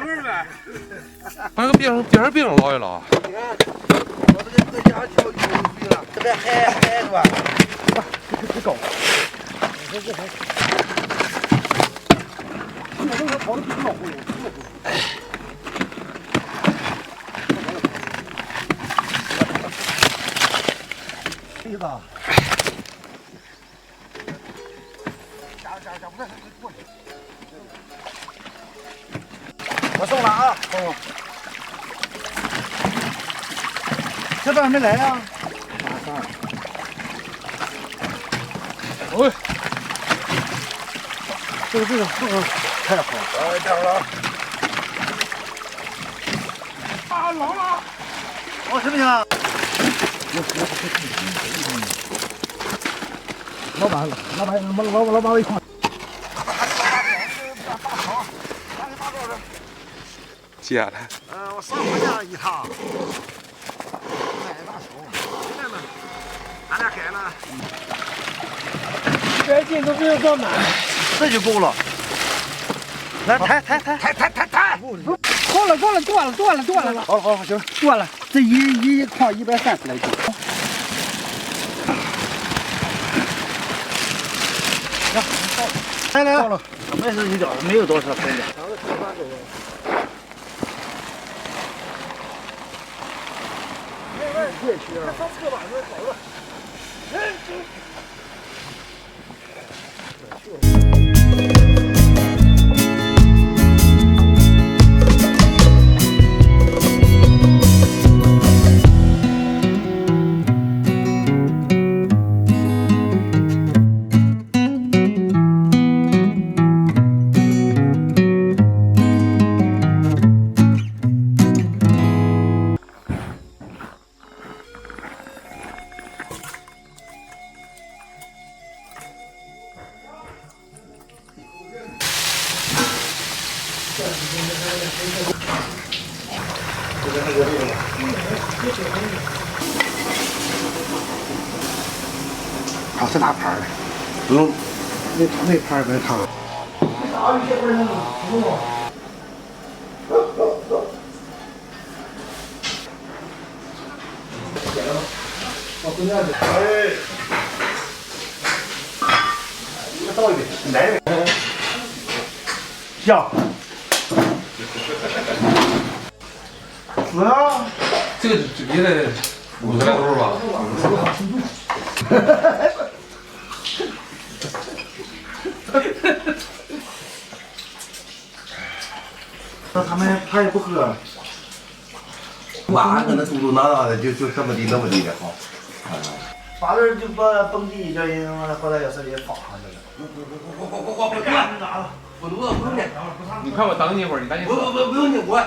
儿呗。还有变成病捞一捞。你看，我这个家就有水了，这边海是吧？这高。这跑的比老虎有。这个。加不在，过去。我送了啊，送。这边还没来呀？马上。喂，这个太好了，太好了。啊，老了。哦，行不行？老板，老板一块。接了。我3块钱一趟。卖大手，现在呢，俺俩改了。这劲都不用装满，这就够了。来，抬！够了，多了。好，行，多了，这一筐130来斤。来，到了，没事一点，没有多少分量。别去啊！上车吧，那走了。好，是哪牌的？不用，那牌没看。哎，再倒一杯，来一杯。香。死啊！这个也得56度吧？那他也不喝。娃搁那嘟嘟囔囔的，就这么地那么地的好。把人就把蹦迪叫人后来也是也放上去了。我不能，不用你，你看我等你一会儿，你赶紧。不用你，我